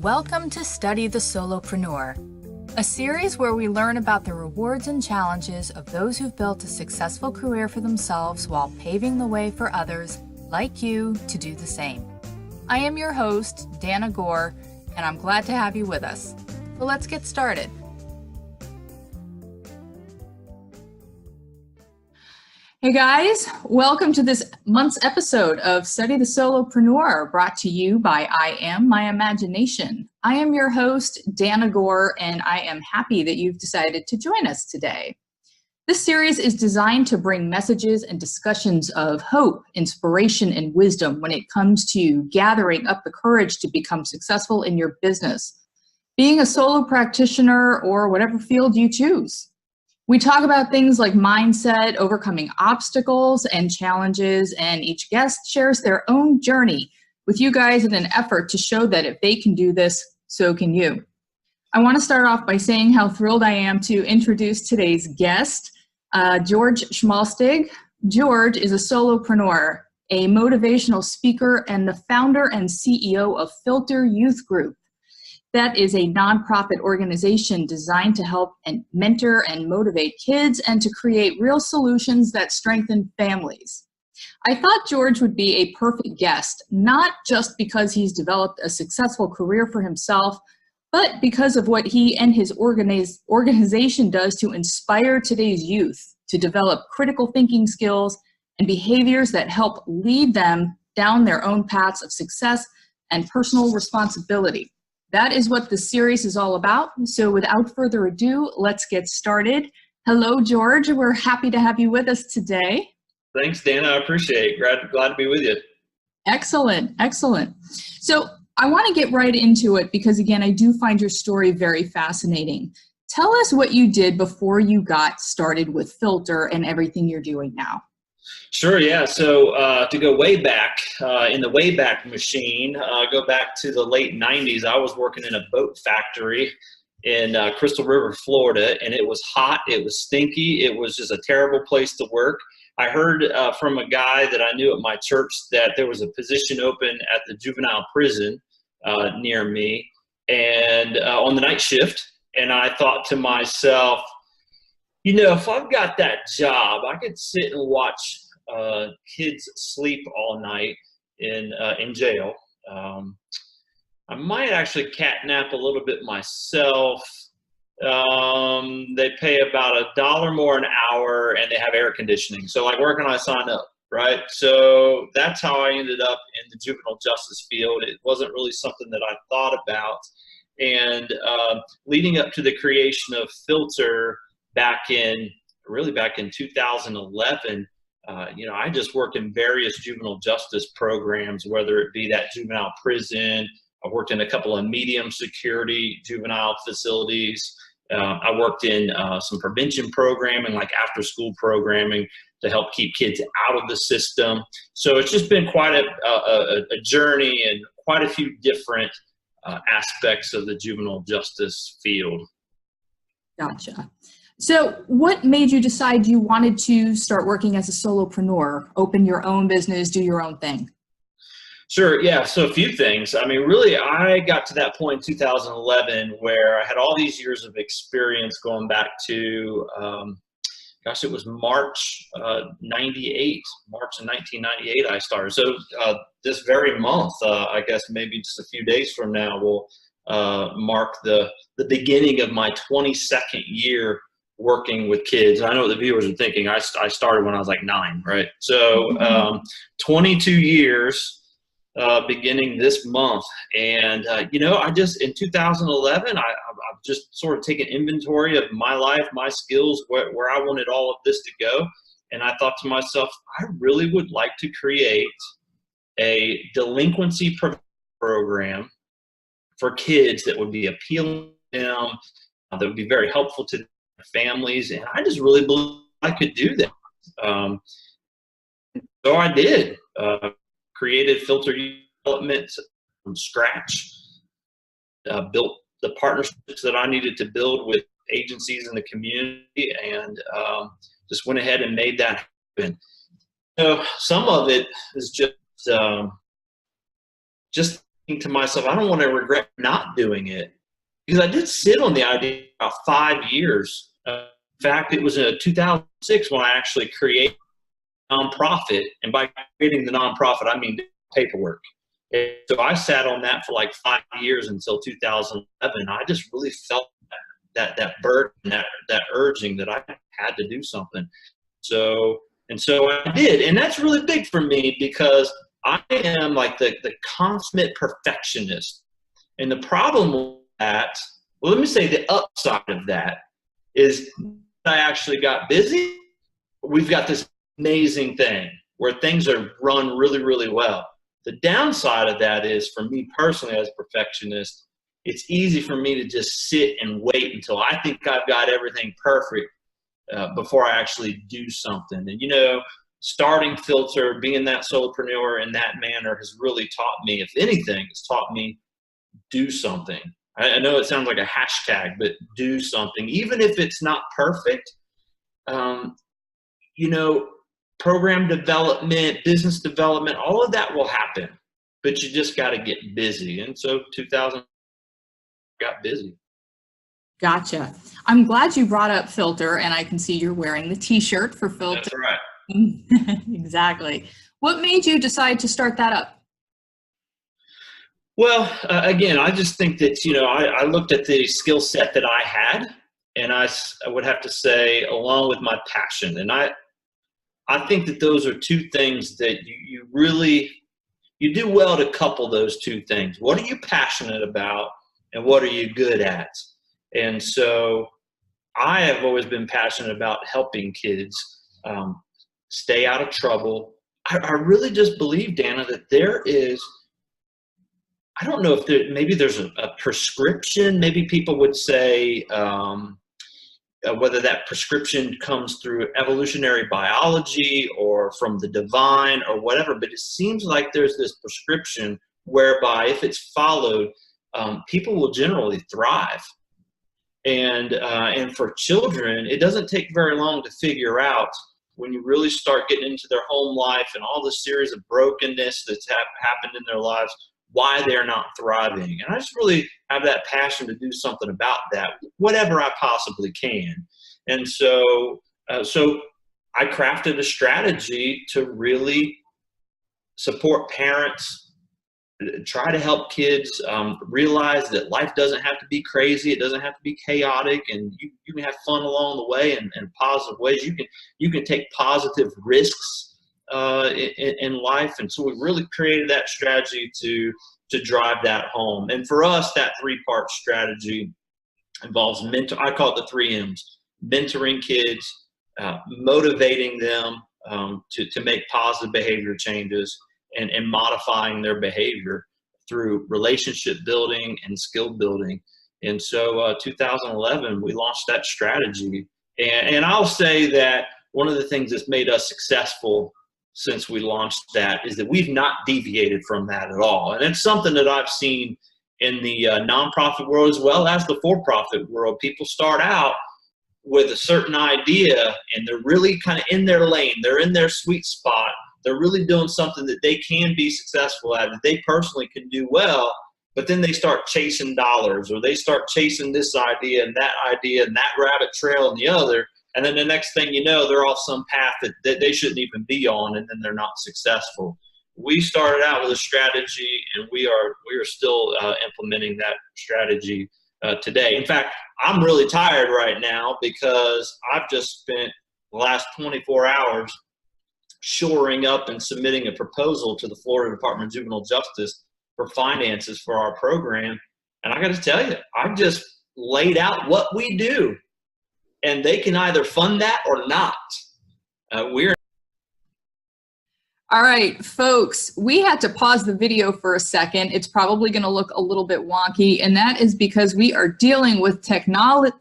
Welcome to Study the Solopreneur, a series where we learn about the rewards and challenges of those who've built a successful career for themselves while paving the way for others like you to do the same. I am your host, Dana Gore, and I'm glad to have you with us. So let's get started. Hey guys, welcome to this month's episode of Study the Solopreneur, brought to you by I Am My Imagination. I am your host, Dana Gore, and I am happy that you've decided to join us today. This series is designed to bring messages and discussions of hope, inspiration, and wisdom when it comes to gathering up the courage to become successful in your business, being a solo practitioner, or whatever field you choose. We talk about things like mindset, overcoming obstacles and challenges, and each guest shares their own journey with you guys in an effort to show that if they can do this, so can you. I want to start off by saying how thrilled I am to introduce today's guest, George Schmalstig. George is a solopreneur, a motivational speaker, and the founder and CEO of Filter Youth Group. That is a nonprofit organization designed to help and mentor and motivate kids and to create real solutions that strengthen families. I thought George would be a perfect guest, not just because he's developed a successful career for himself, but because of what he and his organization does to inspire today's youth to develop critical thinking skills and behaviors that help lead them down their own paths of success and personal responsibility. That is what the series is all about. So without further ado, let's get started. Hello, George. We're happy to have you with us today. Thanks, Dana. I appreciate it. Glad to be with you. Excellent. So I want to get right into it because, again, I do find your story very fascinating. Tell us what you did before you got started with Filter and everything you're doing now. Sure, yeah. So to go way back in the Wayback Machine, go back to the late 90s, I was working in a boat factory in Crystal River, Florida, and it was hot, it was stinky, it was just a terrible place to work. I heard from a guy that I knew at my church that there was a position open at the juvenile prison near me and on the night shift, and I thought to myself, you know, if I've got that job, I could sit and watch kids sleep all night in jail. I might actually catnap a little bit myself. They pay about $1 more an hour, and they have air conditioning. So, like, where can I sign up, right? So that's how I ended up in the juvenile justice field. It wasn't really something that I thought about. And leading up to the creation of Filter back in 2011, I just worked in various juvenile justice programs, whether it be that juvenile prison. I worked in a couple of medium security juvenile facilities. I worked in some prevention programming, like after school programming, to help keep kids out of the system. So it's just been quite a journey and quite a few different aspects of the juvenile justice field. Gotcha. So what made you decide you wanted to start working as a solopreneur, open your own business, do your own thing? Sure, yeah, so a few things. I mean, really, I got to that point in 2011 where I had all these years of experience going back to, it was March of 1998 I started. So this very month, I guess maybe just a few days from now, will mark the beginning of my 22nd year working with kids. I know what the viewers are thinking. I started when I was like 9, right? So 22 years beginning this month. And, I just, in 2011, I've just sort of taken inventory of my life, my skills, where I wanted all of this to go. And I thought to myself, I really would like to create a delinquency program for kids that would be appealing to them, that would be very helpful to families, and I just really believe I could do that. So I did. Created Filter Development from scratch, built the partnerships that I needed to build with agencies in the community, and just went ahead and made that happen. Some of it is just thinking to myself, I don't want to regret not doing it, because I did sit on the idea about 5 years. In fact, it was in 2006 when I actually created a nonprofit. And by creating the nonprofit, I mean paperwork. And so I sat on that for like 5 years until 2011. I just really felt that burden, that urging that I had to do something. So I did. And that's really big for me, because I am like the consummate perfectionist. And the problem with that, well, let me say the upside of that is I actually got busy. We've got this amazing thing where things are run really, really well. The downside of that is, for me personally as a perfectionist, it's easy for me to just sit and wait until I think I've got everything perfect before I actually do something. And, starting Filter, being that solopreneur in that manner has really taught me, if anything, it's taught me do something. I know it sounds like a hashtag, but do something. Even if it's not perfect, program development, business development, all of that will happen, but you just got to get busy. And so 2000 got busy. Gotcha. I'm glad you brought up Filter, and I can see you're wearing the t-shirt for Filter. That's right. Exactly. What made you decide to start that up? Well, again, I just think that, I looked at the skill set that I had, and I would have to say, along with my passion. And I think that those are two things that you do well to couple those two things. What are you passionate about, and what are you good at? And so I have always been passionate about helping kids stay out of trouble. I really just believe, Dana, that there is, I don't know if maybe there's a prescription. Maybe people would say whether that prescription comes through evolutionary biology or from the divine or whatever, but it seems like there's this prescription whereby, if it's followed, people will generally thrive. And for children, it doesn't take very long to figure out, when you really start getting into their home life and all the series of brokenness that's happened in their lives, why they're not thriving. And I just really have that passion to do something about that, whatever I possibly can. And so I crafted a strategy to really support parents, try to help kids realize that life doesn't have to be crazy. It doesn't have to be chaotic, and you can have fun along the way in positive ways. You can take positive risks in life. And so we really created that strategy to drive that home. And for us, that 3-part strategy involves I call it the 3 M's: mentoring kids, motivating them to make positive behavior changes, and modifying their behavior through relationship building and skill building. And so 2011, we launched that strategy. And I'll say that one of the things that's made us successful since we launched that is that we've not deviated from that at all. And it's something that I've seen in the nonprofit world as well as the for-profit world. People start out with a certain idea, and they're really kind of in their lane. They're in their sweet spot. They're really doing something that they can be successful at, that they personally can do well, but then they start chasing dollars, or they start chasing this idea and that rabbit trail and the other. And then the next thing you know, they're off some path that they shouldn't even be on, and then they're not successful. We started out with a strategy, and we are still implementing that strategy today. In fact, I'm really tired right now because I've just spent the last 24 hours shoring up and submitting a proposal to the Florida Department of Juvenile Justice for finances for our program. And I got to tell you, I've just laid out what we do, and they can either fund that or not. All right, folks, we had to pause the video for a second. It's probably going to look a little bit wonky, and that is because we are dealing with technology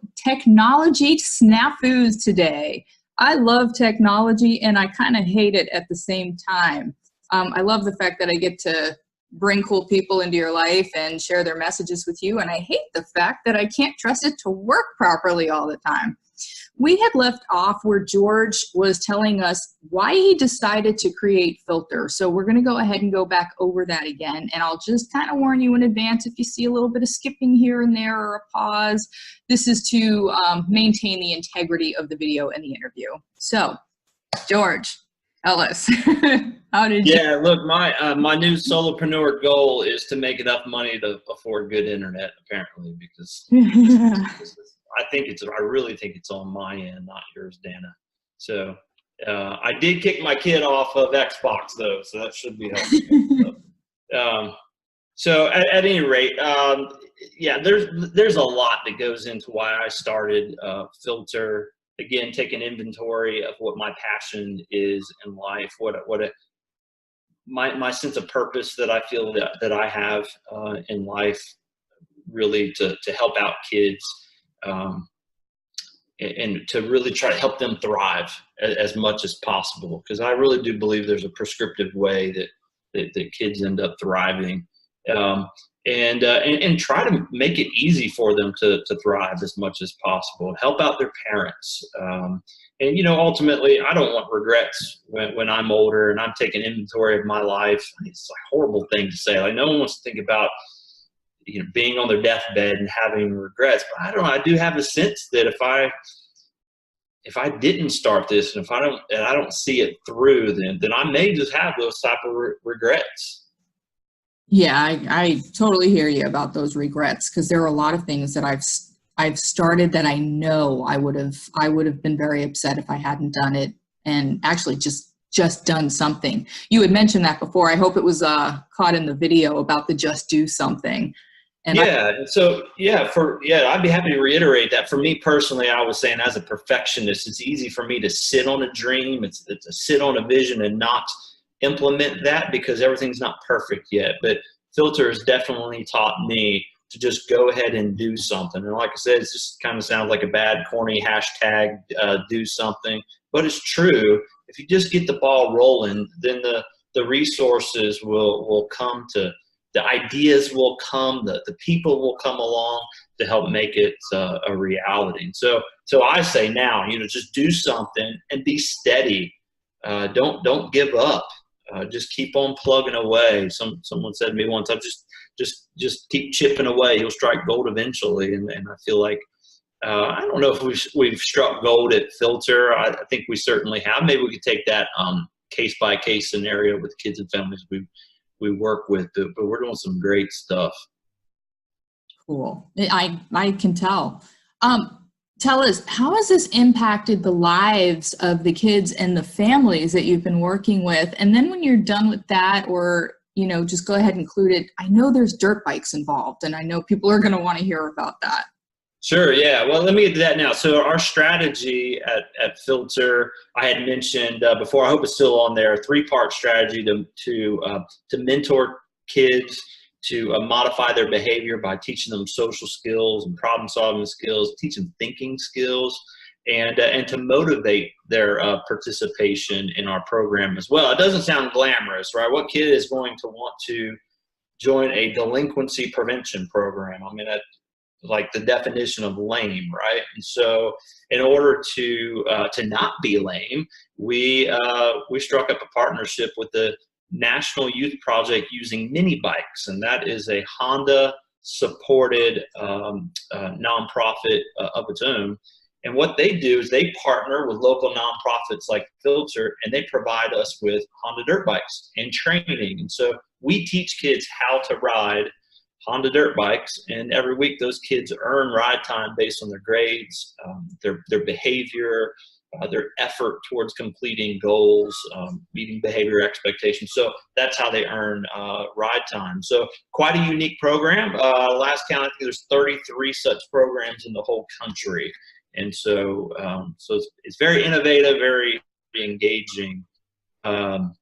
snafus today. I love technology, and I kind of hate it at the same time. I love the fact that I get to bring cool people into your life and share their messages with you, and I hate the fact that I can't trust it to work properly all the time. we had left off where George was telling us why he decided to create Filter. So we're going to go ahead and go back over that again. And I'll just kind of warn you in advance if you see a little bit of skipping here and there or a pause. This is to maintain the integrity of the video and the interview. So, George, tell us. How did you? Yeah, look, my new solopreneur goal is to make enough money to afford good internet, apparently, because I really think it's on my end, not yours, Dana. So I did kick my kid off of Xbox though, so that should be helpful. So at any rate, yeah, there's a lot that goes into why I started Filter. Again, take an inventory of what my passion is in life, my sense of purpose that I feel that I have in life, really to help out kids and to really try to help them thrive as much as possible. Because I really do believe there's a prescriptive way that kids end up thriving, and try to make it easy for them to thrive as much as possible. Help out their parents. And, ultimately, I don't want regrets when I'm older and I'm taking inventory of my life. It's a horrible thing to say. Like, no one wants to think about, being on their deathbed and having regrets. But I don't know. I do have a sense that if I didn't start this, and I don't see it through, then I may just have those type of regrets. Yeah, I totally hear you about those regrets, because there are a lot of things that I've started that I know I would have been very upset if I hadn't done it, and actually just done something. You had mentioned that before. I hope it was caught in the video about the just do something. And I'd be happy to reiterate that. For me personally, I was saying, as a perfectionist, it's easy for me to sit on a dream, it's to sit on a vision and not implement that, because everything's not perfect yet. But Filter has definitely taught me to just go ahead and do something. And like I said, it just kind of sounds like a bad, corny hashtag, do something, but it's true. If you just get the ball rolling, then the resources will come, the ideas will come, the people will come along to help make it a reality. So I say now, just do something and be steady. Don't give up. Just keep on plugging away. Someone said to me once, just keep chipping away. You'll strike gold eventually. And I feel like, I don't know if we've struck gold at Filter. I think we certainly have. Maybe we could take that case by case scenario with kids and families we work with, but we're doing some great stuff. Cool. I can tell. Tell us, how has this impacted the lives of the kids and the families that you've been working with? And then when you're done with that, or, just go ahead and include it. I know there's dirt bikes involved, and I know people are going to want to hear about that. Sure. Yeah. Well, let me get to that now. So our strategy at Filter, I had mentioned before, I hope it's still on there, a 3-part strategy to mentor kids, to modify their behavior by teaching them social skills and problem solving skills, teach them thinking skills, and to motivate their participation in our program as well. It doesn't sound glamorous, right? What kid is going to want to join a delinquency prevention program? I mean, like the definition of lame, right? And so in order to not be lame, we struck up a partnership with the National Youth Project using mini bikes, and that is a Honda supported nonprofit of its own. And what they do is they partner with local nonprofits like Filter, and they provide us with Honda dirt bikes and training. And so we teach kids how to ride Honda dirt bikes, and every week those kids earn ride time based on their grades, their behavior, their effort towards completing goals, meeting behavior expectations. So that's how they earn ride time. So quite a unique program. Last count, I think there's 33 such programs in the whole country. And so, it's very innovative, very engaging. How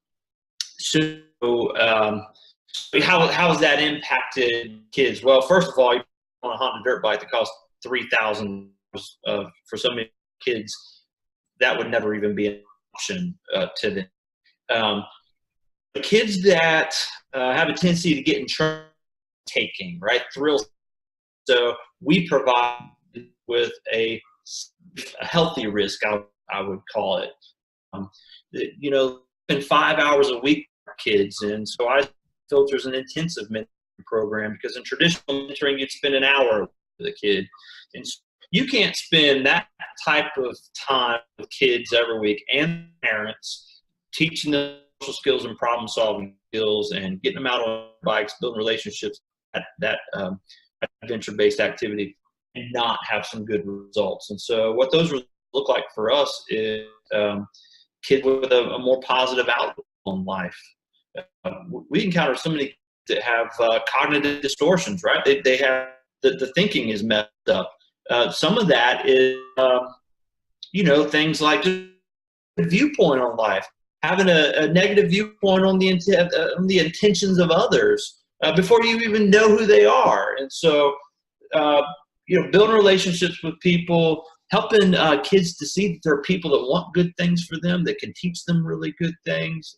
has that impacted kids? Well, first of all, you're on a Honda dirt bike that costs $3,000 for so many kids. That would never even be an option to them. The kids that have a tendency to get in trouble, taking, right, thrills. So we provide with a a healthy risk, I would call it. You know, spend 5 hours a week with kids, and so I filters an intensive mentoring program, because in traditional mentoring you'd spend an hour with a kid, and so you can't spend that type of time with kids every week and parents, teaching them social skills and problem solving skills and getting them out on bikes, building relationships, that adventure-based activity, and not have some good results. And so what those look like for us is kids with a more positive outlook on life. We encounter so many that have cognitive distortions, right? They have the thinking is messed up. Some of that is, you know, things like viewpoint on life, having a negative viewpoint on the intentions of others before you even know who they are. And so, you know, building relationships with people, helping kids to see that there are people that want good things for them, that can teach them really good things.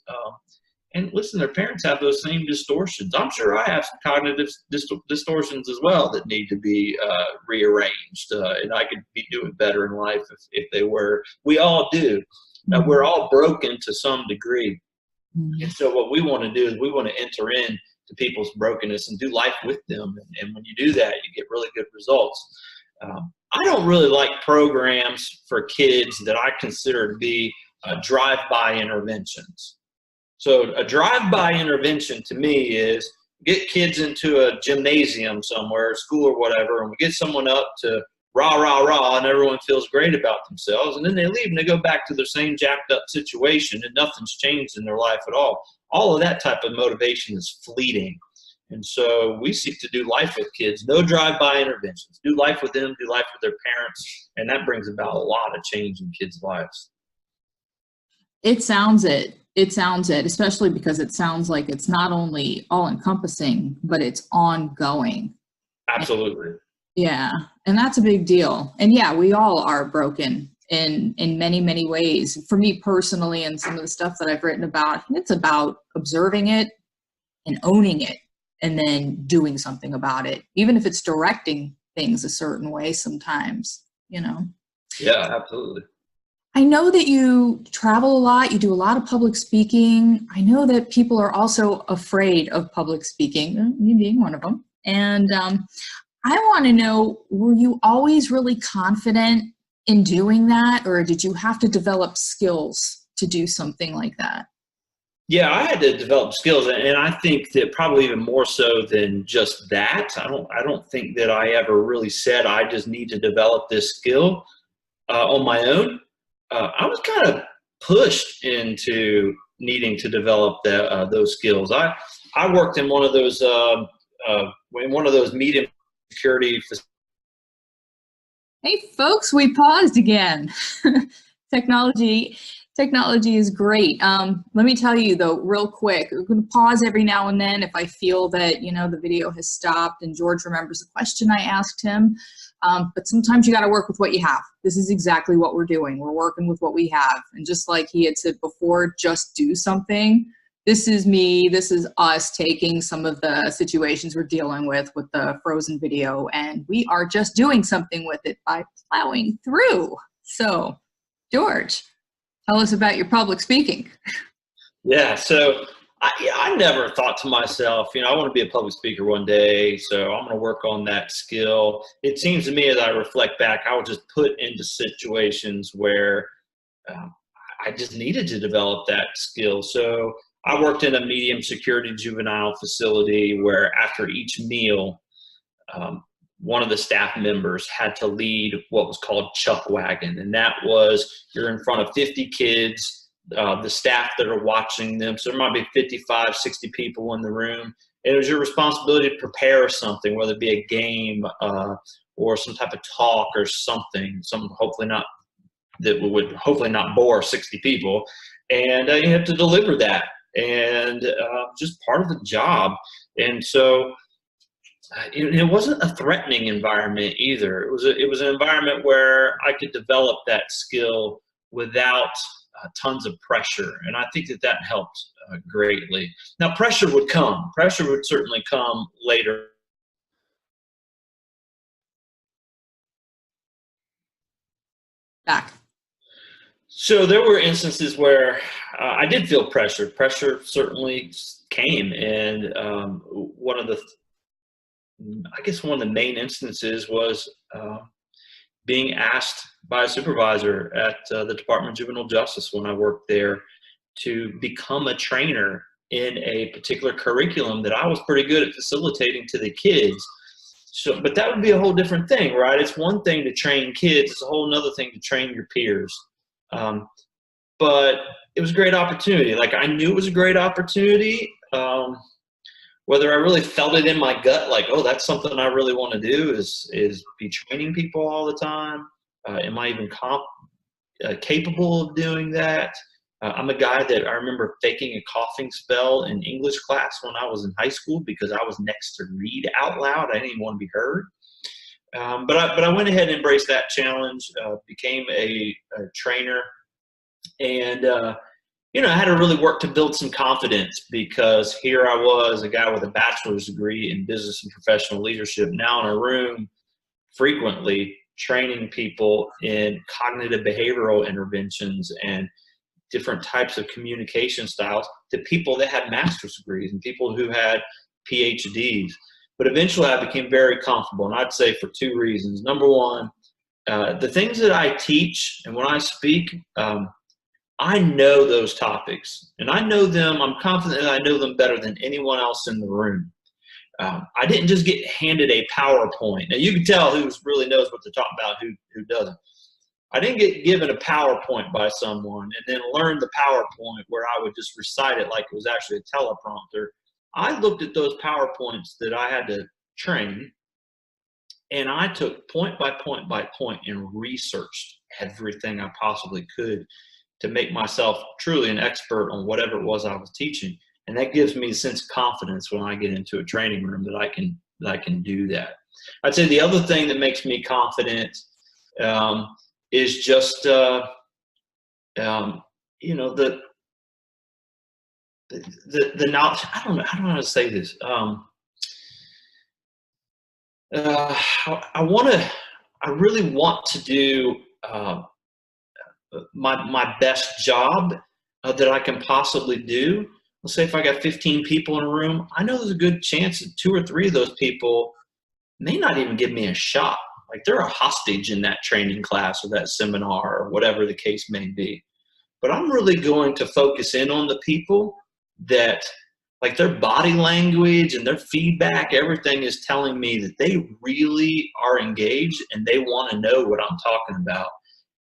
And listen, their parents have those same distortions. I'm sure I have some cognitive distortions as well that need to be rearranged, and I could be doing better in life if they were. We all do. We're all broken to some degree. And so what we want to do is we want to enter in to people's brokenness and do life with them. And when you do that, you get really good results. I don't really like programs for kids that I consider to be drive-by interventions. So a drive-by intervention to me is get kids into a gymnasium somewhere, school or whatever, and we get someone up to rah, rah, rah, and everyone feels great about themselves, and then they leave and they go back to their same jacked up situation and nothing's changed in their life at all. All of that type of motivation is fleeting. And so we seek to do life with kids, no drive-by interventions. Do life with them, do life with their parents, and that brings about a lot of change in kids' lives. It sounds it. It sounds it, especially because it sounds like it's not only all-encompassing, but it's ongoing. Absolutely. Yeah, and that's a big deal. And yeah, we all are broken in many, many ways. For me personally, and some of the stuff that I've written about, it's about observing it and owning it and then doing something about it, even if it's directing things a certain way sometimes, you know? Yeah, absolutely. I know that you travel a lot, you do a lot of public speaking. I know that people are also afraid of public speaking, you being one of them. And I want to know, were you always really confident in doing that, or did you have to develop skills to do something like that? Yeah, I had to develop skills, and I think that probably even more so than just that. I don't think that I ever really said I just need to develop this skill on my own. I was kind of pushed into needing to develop those skills. I worked in one of those medium security facilities. Hey folks, we paused again. Technology is great. Let me tell you though, real quick, we're going to pause every now and then if I feel that, you know, the video has stopped and George remembers the question I asked him. But sometimes you got to work with what you have. This is exactly what we're doing. We're working with what we have. And just like he had said before, just do something. This is me. This is us taking some of the situations we're dealing with the frozen video, and we are just doing something with it by plowing through. So, George, tell us about your public speaking. Yeah, so I never thought to myself, you know, I want to be a public speaker one day, so I'm going to work on that skill. It seems to me as I reflect back, I was just put into situations where I just needed to develop that skill. So I worked in a medium security juvenile facility where after each meal, one of the staff members had to lead what was called chuck wagon. And that was, you're in front of 50 kids, the staff that are watching them. So there might be 55, 60 people in the room. And it was your responsibility to prepare something, whether it be a game or some type of talk or something, hopefully not that would hopefully not bore 60 people. And you have to deliver that. And just part of the job. And so it wasn't a threatening environment either. It was an environment where I could develop that skill without tons of pressure. And I think that helped greatly. Now, pressure would come. Pressure would certainly come later. back? So there were instances where I did feel pressure. Pressure certainly came, and one of the main instances was being asked by a supervisor at the Department of Juvenile Justice when I worked there to become a trainer in a particular curriculum that I was pretty good at facilitating to the kids. So, but that would be a whole different thing, right? It's one thing to train kids; it's a whole another thing to train your peers. But it was a great opportunity. Like, I knew it was a great opportunity. Whether I really felt it in my gut, like, oh, that's something I really want to do, is be training people all the time. Am I even capable of doing that? I'm a guy that I remember faking a coughing spell in English class when I was in high school because I was next to read out loud. I didn't even want to be heard. But I went ahead and embraced that challenge, became a trainer, and I had to really work to build some confidence, because here I was, a guy with a bachelor's degree in business and professional leadership, now in a room frequently training people in cognitive behavioral interventions and different types of communication styles to people that had master's degrees and people who had PhDs. But eventually I became very comfortable, and I'd say for two reasons. Number one, the things that I teach and when I speak, I know those topics, and I know them. I'm confident that I know them better than anyone else in the room. I didn't just get handed a PowerPoint. Now, you can tell who really knows what to talk about, who doesn't. I didn't get given a PowerPoint by someone and then learn the PowerPoint where I would just recite it like it was actually a teleprompter. I looked at those PowerPoints that I had to train, and I took point by point by point and researched everything I possibly could to make myself truly an expert on whatever it was I was teaching. And that gives me a sense of confidence when I get into a training room that I can do that. I'd say the other thing that makes me confident is just the knowledge. I don't know how to say this. I really want to do my best job that I can possibly do. Let's say if I got 15 people in a room, I know there's a good chance that 2 or 3 of those people may not even give me a shot. Like, they're a hostage in that training class or that seminar or whatever the case may be. But I'm really going to focus in on the people that, like, their body language and their feedback, everything is telling me that they really are engaged and they want to know what I'm talking about.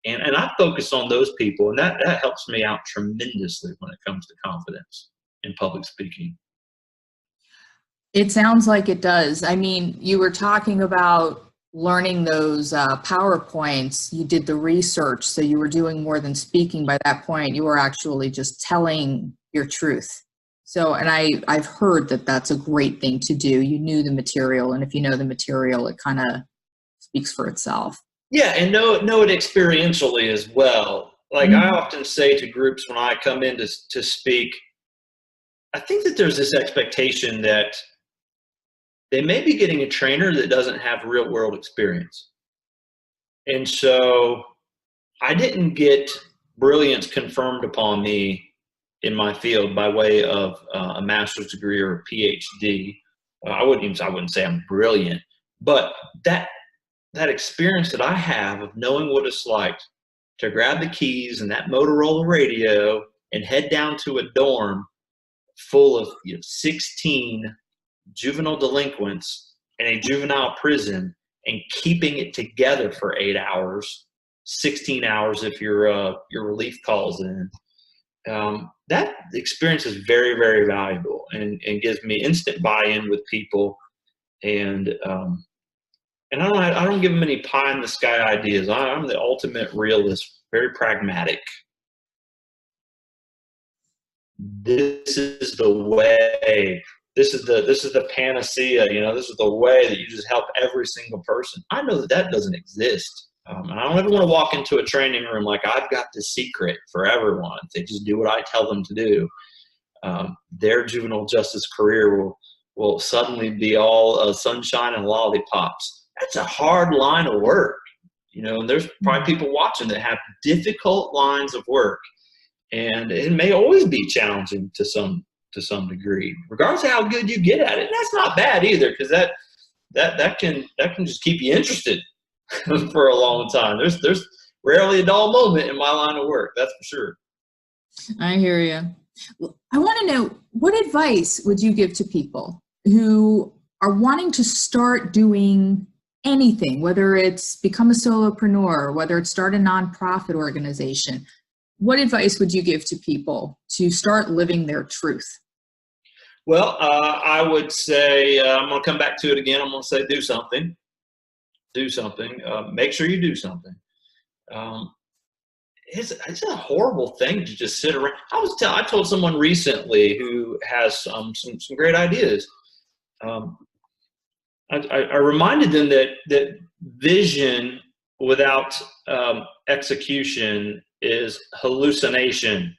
And I focus on those people, and that helps me out tremendously when it comes to confidence in public speaking. It sounds like it does. I mean, you were talking about learning those PowerPoints. You did the research, so you were doing more than speaking by that point. You were actually just telling your truth. So, and I've heard that that's a great thing to do. You knew the material, and if you know the material, it kind of speaks for itself. Yeah, and know it experientially as well. Like, I often say to groups when I come in to speak, I think that there's this expectation that they may be getting a trainer that doesn't have real world experience. And so I didn't get brilliance confirmed upon me in my field by way of a master's degree or a PhD. I wouldn't say I'm brilliant, but that experience that I have of knowing what it's like to grab the keys and that Motorola radio and head down to a dorm full of 16 juvenile delinquents in a juvenile prison and keeping it together for 8 hours, 16 hours if your relief calls in. That experience is very, very valuable and gives me instant buy-in with people. And I don't give them any pie in the sky ideas. I'm the ultimate realist, very pragmatic. This is the way. This is the panacea. This is the way that you just help every single person. I know that doesn't exist. And I don't ever want to walk into a training room like I've got the secret for everyone. If they just do what I tell them to do, their juvenile justice career will suddenly be all sunshine and lollipops. That's a hard line of work. And there's probably people watching that have difficult lines of work, and it may always be challenging to some degree, regardless of how good you get at it. And that's not bad either, because that can just keep you interested for a long time. There's rarely a dull moment in my line of work, that's for sure. I hear you. I want to know, what advice would you give to people who are wanting to start doing anything, whether it's become a solopreneur, whether it's start a nonprofit organization? What advice would you give to people to start living their truth? Well, I would say, I'm going to come back to it again. I'm going to say, do something. Do something. Make sure you do something. It's a horrible thing to just sit around. I told someone recently who has some great ideas. I reminded them that vision without execution is hallucination.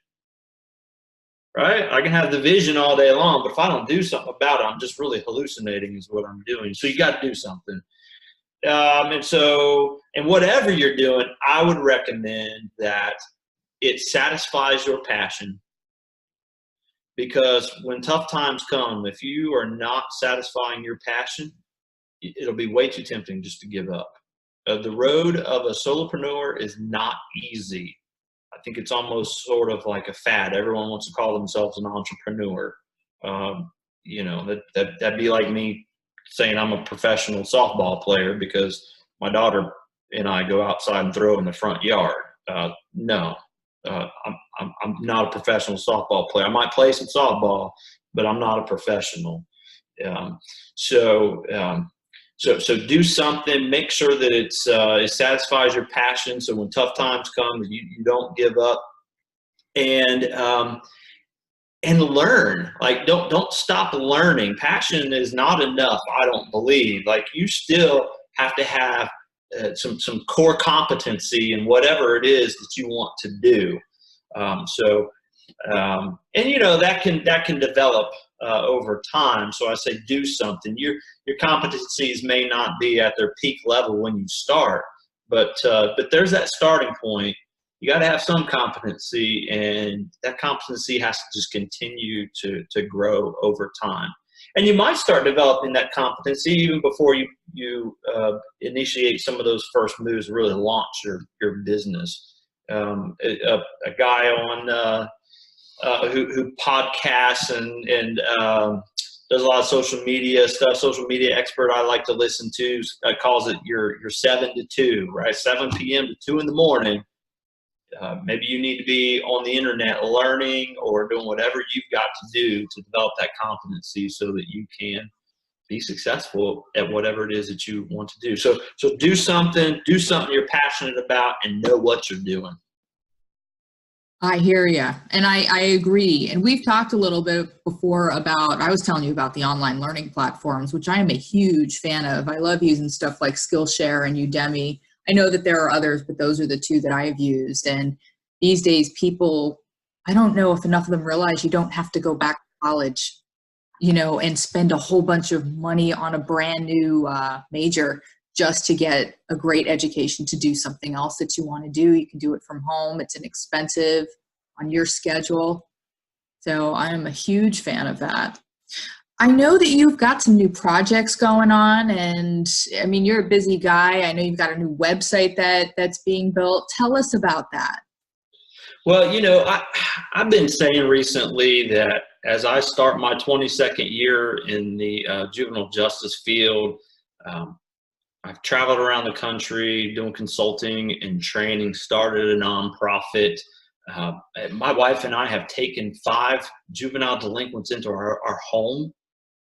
Right? I can have the vision all day long, but if I don't do something about it, I'm just really hallucinating is what I'm doing. So you got to do something. And whatever you're doing, I would recommend that it satisfies your passion. Because when tough times come, if you are not satisfying your passion, it'll be way too tempting just to give up. The road of a solopreneur is not easy. I think it's almost sort of like a fad. Everyone wants to call themselves an entrepreneur. That'd be like me saying I'm a professional softball player because my daughter and I go outside and throw in the front yard. No, I'm not a professional softball player. I might play some softball, but I'm not a professional. So do something. Make sure that it satisfies your passion. So when tough times come, you don't give up, and learn. Like don't stop learning. Passion is not enough, I don't believe. Like you still have to have some core competency in whatever it is that you want to do. That can develop over time. So I say do something. Your competencies may not be at their peak level when you start, but there's that starting point. You got to have some competency, and that competency has to just continue to grow over time. And you might start developing that competency even before you initiate some of those first moves to really launch your business. A guy on who podcasts and does a lot of social media stuff, social media expert I like to listen to, calls it your 7 to 2, right? 7 p.m. to 2 in the morning. Maybe you need to be on the internet learning or doing whatever you've got to do to develop that competency so that you can be successful at whatever it is that you want to do. So do something you're passionate about, and know what you're doing. I hear you. And I agree. And we've talked a little bit before about, I was telling you about the online learning platforms, which I am a huge fan of. I love using stuff like Skillshare and Udemy. I know that there are others, but those are the two that I have used. And these days people, I don't know if enough of them realize you don't have to go back to college, and spend a whole bunch of money on a brand new major just to get a great education to do something else that you want to do. You can do it from home. It's inexpensive on your schedule. So I am a huge fan of that. I know that you've got some new projects going on, and I mean, you're a busy guy. I know you've got a new website that's being built. Tell us about that. Well, I've been saying recently that as I start my 22nd year in the juvenile justice field, I've traveled around the country doing consulting and training, started a nonprofit. My wife and I have taken 5 juvenile delinquents into our home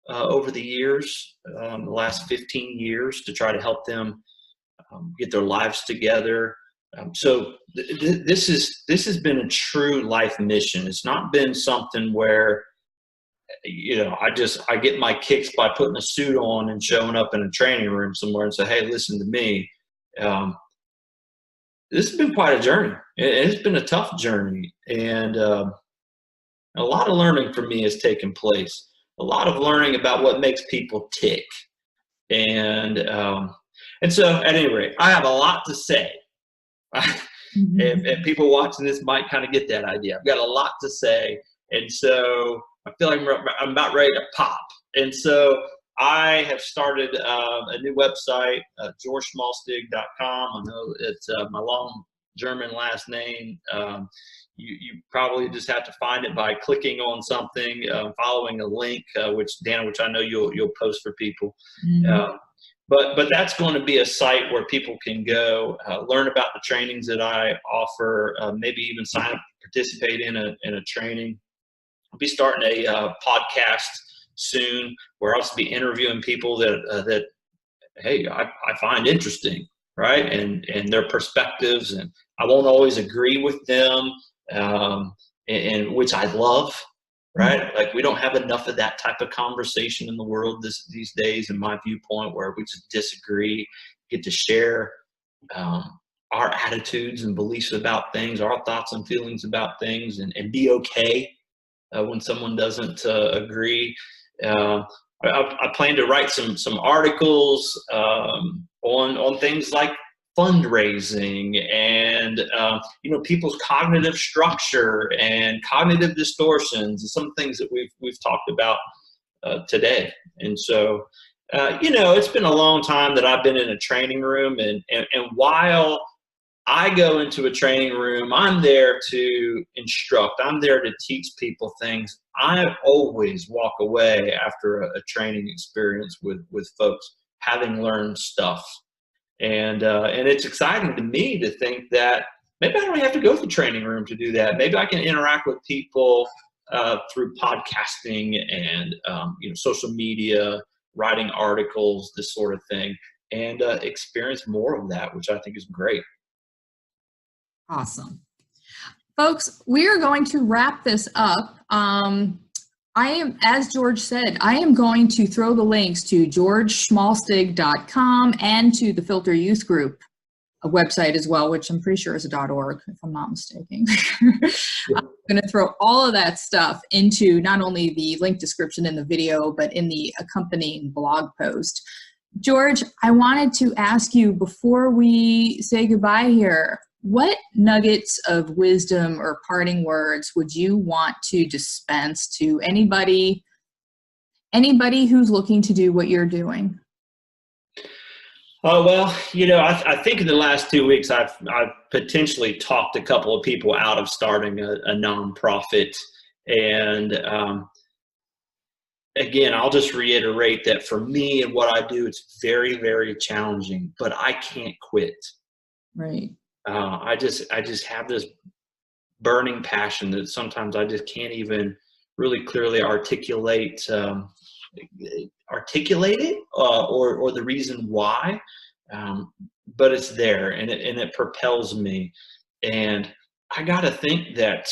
over the years, the last 15 years, to try to help them get their lives together. So this has been a true life mission. It's not been something where I get my kicks by putting a suit on and showing up in a training room somewhere and say, hey, listen to me. This has been quite a journey. It's been a tough journey. And a lot of learning for me has taken place. A lot of learning about what makes people tick. And And so at any rate, I have a lot to say. And people watching this might kind of get that idea. I've got a lot to say. And so I feel like I'm about ready to pop. And so I have started a new website, georgeschmalstig.com. I know it's my long German last name. You probably just have to find it by clicking on something, following a link, which I know you'll post for people. But that's going to be a site where people can go learn about the trainings that I offer, maybe even sign up to participate in a training. I'll be starting a podcast soon where I'll be interviewing people that hey, I find interesting, right? And their perspectives, and I won't always agree with them, and which I love. Right? Like, we don't have enough of that type of conversation in the world these days, in my viewpoint, where we just disagree, get to share our attitudes and beliefs about things, our thoughts and feelings about things, and be okay when someone doesn't agree. I plan to write some articles on things like fundraising and people's cognitive structure and cognitive distortions, and some things that we've talked about today. And so it's been a long time that I've been in a training room, and while I go into a training room, I'm there to instruct, I'm there to teach people things. I always walk away after a training experience with folks having learned stuff. And it's exciting to me to think that maybe I don't have to go to the training room to do that. Maybe I can interact with people through podcasting and social media, writing articles, this sort of thing, and experience more of that, which I think is great. Awesome. Folks, we are going to wrap this up. As George said, I am going to throw the links to georgeschmalstig.com and to the Filter Youth Group website as well, which I'm pretty sure is .org, if I'm not mistaken. I'm going to throw all of that stuff into not only the link description in the video, but in the accompanying blog post. George, I wanted to ask you before we say goodbye here, what nuggets of wisdom or parting words would you want to dispense to anybody who's looking to do what you're doing? Oh, well, I think in the last 2 weeks, I've potentially talked a couple of people out of starting a nonprofit. And again, I'll just reiterate that for me and what I do, it's very, very challenging, but I can't quit. Right. I just have this burning passion that sometimes I just can't even really clearly articulate it or the reason why, but it's there, and it propels me. And I got to think that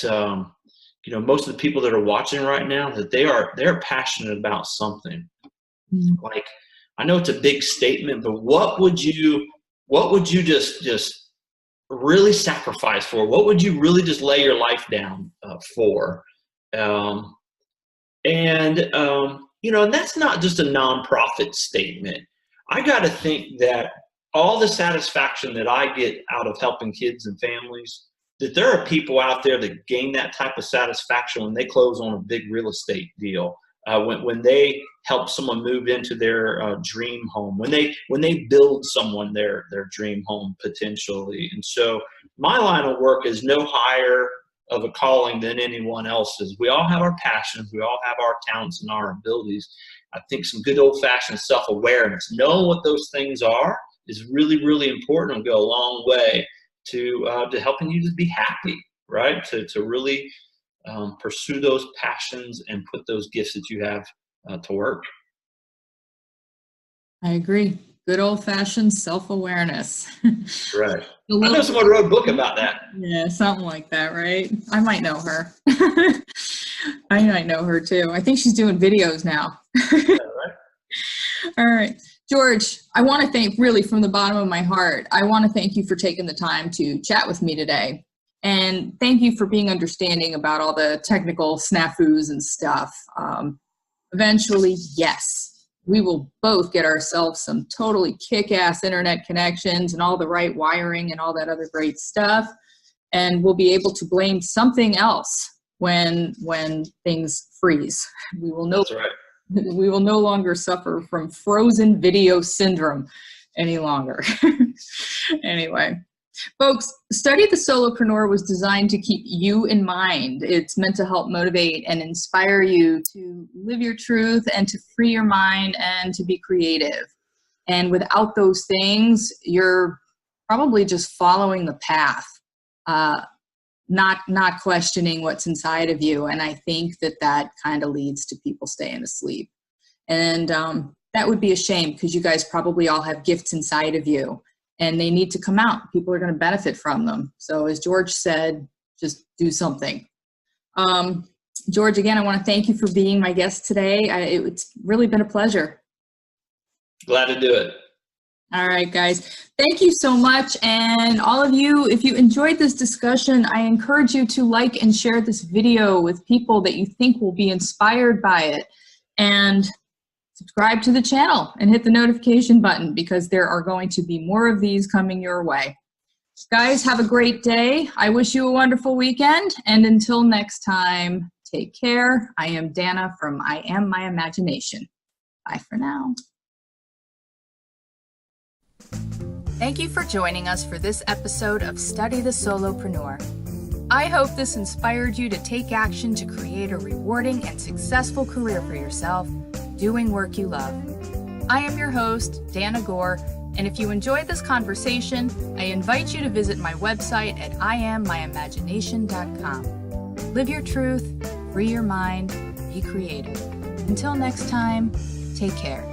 most of the people that are watching right now, that they're passionate about something. Like, I know it's a big statement, but what would you just really sacrifice for? What would you really just lay your life down for? And that's not just a nonprofit statement. I got to think that all the satisfaction that I get out of helping kids and families, that there are people out there that gain that type of satisfaction when they close on a big real estate deal, when they help someone move into their dream home, when they build someone their dream home potentially. And so my line of work is no higher of a calling than anyone else's. We all have our passions, we all have our talents and our abilities. I think some good old-fashioned self-awareness, knowing what those things are, is really, really important and go a long way to helping you to be happy, right? To really pursue those passions and put those gifts that you have to work. I agree. Good old-fashioned self-awareness. Right. I know someone wrote a book about that. Yeah, something like that, right? I might know her. I might know her too. I think she's doing videos now. Yeah, right. All right. George, I want to thank, really from the bottom of my heart, I want to thank you for taking the time to chat with me today. And thank you for being understanding about all the technical snafus and stuff. Eventually, yes, we will both get ourselves some totally kick-ass internet connections and all the right wiring and all that other great stuff. And we'll be able to blame something else when things freeze. We will That's right. We will no longer suffer from frozen video syndrome any longer. Anyway, folks, Study the Solopreneur was designed to keep you in mind. It's meant to help motivate and inspire you to live your truth and to free your mind and to be creative. And without those things, you're probably just following the path, not questioning what's inside of you. And I think that kind of leads to people staying asleep. And that would be a shame, because you guys probably all have gifts inside of you and they need to come out. People are going to benefit from them. So as George said, just do something. George, again, I want to thank you for being my guest today. It's really been a pleasure. Glad to do it. All right, guys, thank you so much. And all of you, if you enjoyed this discussion, I encourage you to like and share this video with people that you think will be inspired by it. And subscribe to the channel and hit the notification button, because there are going to be more of these coming your way. Guys, have a great day. I wish you a wonderful weekend. And until next time, take care. I am Dana from I Am My Imagination. Bye for now. Thank you for joining us for this episode of Study the Solopreneur. I hope this inspired you to take action to create a rewarding and successful career for yourself, doing work you love. I am your host, Dana Gore, and if you enjoyed this conversation, I invite you to visit my website at IamMyImagination.com. Live your truth, free your mind, be creative. Until next time, take care.